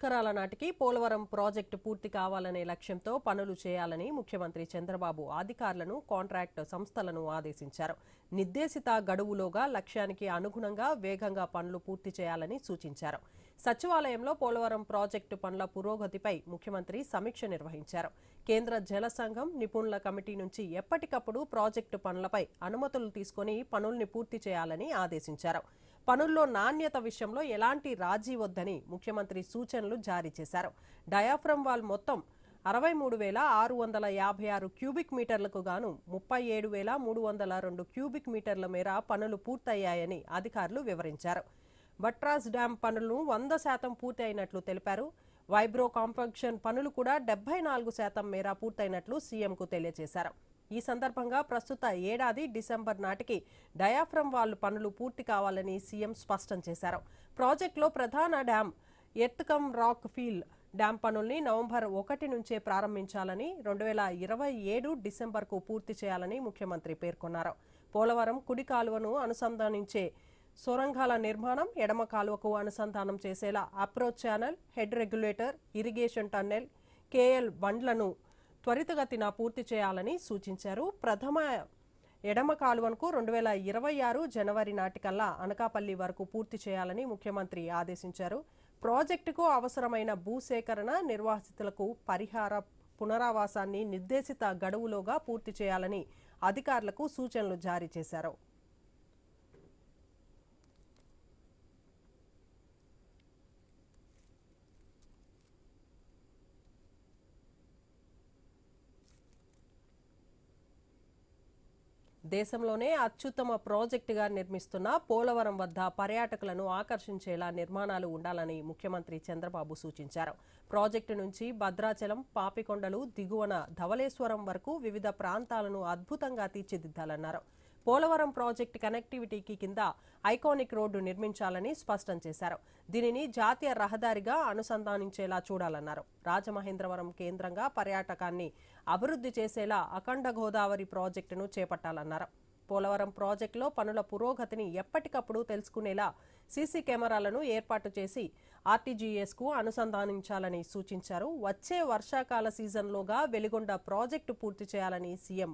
సంవత్సరాల నాటికి పోలవరం ప్రాజెక్టు పూర్తి కావాలనే లక్ష్యంతో పనులు చేయాలని ముఖ్యమంత్రి చంద్రబాబు అధికారులను, కాంట్రాక్ట్ సంస్థలను ఆదేశించారు. నిర్దేశిత గడువులోగా లక్ష్యానికి అనుగుణంగా వేగంగా పనులు పూర్తి చేయాలని సూచించారు. సచివాలయంలో పోలవరం ప్రాజెక్టు పనుల పురోగతిపై ముఖ్యమంత్రి సమీక్ష నిర్వహించారు. కేంద్ర జల సంఘం నిపుణుల కమిటీ నుంచి ఎప్పటికప్పుడు ప్రాజెక్టు పనులపై అనుమతులు తీసుకుని పనుల్ని పూర్తి చేయాలని ఆదేశించారు. పనుల్లో నాణ్యత విషయంలో ఎలాంటి రాజీ వద్దని ముఖ్యమంత్రి సూచనలు జారీ చేశారు. డయాఫ్రమ్ వాల్ మొత్తం 63,656 క్యూబిక్ మీటర్లకు గాను 37,302 క్యూబిక్ మీటర్ల మేర పనులు పూర్తయ్యాయని అధికారులు వివరించారు. బట్రాస్ డ్యాం పనులను 100% పూర్తి అయినట్లు తెలిపారు. వైబ్రో కాంపాక్షన్ పనులు కూడా 74% మేర పూర్తయినట్లు సీఎంకు తెలియజేశారు. ఈ సందర్భంగా ప్రస్తుత ఏడాది డిసెంబర్ నాటికి డయాఫ్రమ్ వాల్ పనులు పూర్తి కావాలని సీఎం స్పష్టం చేశారు. ప్రాజెక్టులో ప్రధాన dam earth rock feel dam పనుల్ని నవంబర్ 1 నుంచే ప్రారంభించాలని, 2027 డిసెంబర్కు పూర్తి చేయాలని ముఖ్యమంత్రి పేర్కొన్నారు. పోలవరం కుడి కాలువను అనుసంధానించే సొరంగాల నిర్మాణం, ఎడమ కాలువకు అనుసంధానం చేసేలా approach channel, head regulator, irrigation tunnel, KL బండ్లను త్వరితగతిన పూర్తి చేయాలని సూచించారు. ప్రథమ ఎడమ కాలువకు 2026 జనవరి నాటికల్లా అనకాపల్లి వరకు పూర్తి చేయాలని ముఖ్యమంత్రి ఆదేశించారు. ప్రాజెక్టుకు అవసరమైన భూసేకరణ, నిర్వాసితులకు పరిహార పునరావాసాన్ని నిర్దేశిత గడువులోగా పూర్తి చేయాలని అధికారులకు సూచనలు జారీ చేశారు. దేశంలోనే అత్యుత్తమ ప్రాజెక్టుగా నిర్మిస్తున్న పోలవరం వద్ద పర్యాటకులను ఆకర్షించేలా నిర్మాణాలు ఉండాలని ముఖ్యమంత్రి చంద్రబాబు సూచించారు. ప్రాజెక్టు నుంచి భద్రాచలం, పాపికొండలు, దిగువన ధవళేశ్వరం వరకు వివిధ ప్రాంతాలను అద్భుతంగా తీర్చిదిద్దాలన్నారు. పోలవరం ప్రాజెక్టు కనెక్టివిటీకి కింద ఐకానిక్ రోడ్డు నిర్మించాలని స్పష్టం చేశారు. దీనిని జాతీయ రహదారిగా అనుసంధానించేలా చూడాలన్నారు. రాజమహేంద్రవరం కేంద్రంగా పర్యాటకాన్ని అభివృద్ధి చేసేలా అఖండ గోదావరి ప్రాజెక్టును చేపట్టాలన్నారు. పోలవరం ప్రాజెక్టులో పనుల పురోగతిని ఎప్పటికప్పుడు తెలుసుకునేలా సీసీ కెమెరాలను ఏర్పాటు చేసి ఆర్టీజీఎస్కు అనుసంధానించాలని సూచించారు. వచ్చే వర్షాకాల సీజన్లోగా వెలిగొండ ప్రాజెక్టు పూర్తి చేయాలని సీఎం